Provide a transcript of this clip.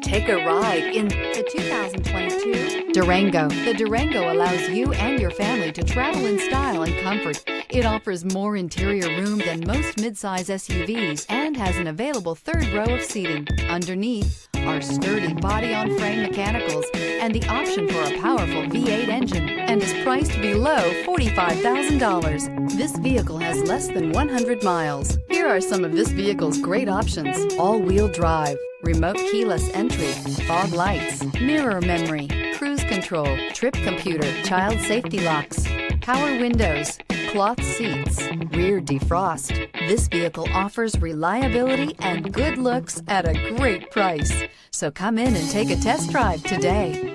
Take a ride in the 2022 Durango. The Durango allows you and your family to travel in style and comfort. It offers more interior room than most midsize SUVs and has an available third row of seating. Underneath are sturdy body-on-frame mechanicals and the option for a powerful V8 engine, and is priced below $45,000. This vehicle has less than 100 miles. Here are some of this vehicle's great options: all-wheel drive, remote keyless entry, fog lights, mirror memory, cruise control, trip computer, child safety locks, power windows, cloth seats, rear defrost. This vehicle offers reliability and good looks at a great price. So come in and take a test drive today.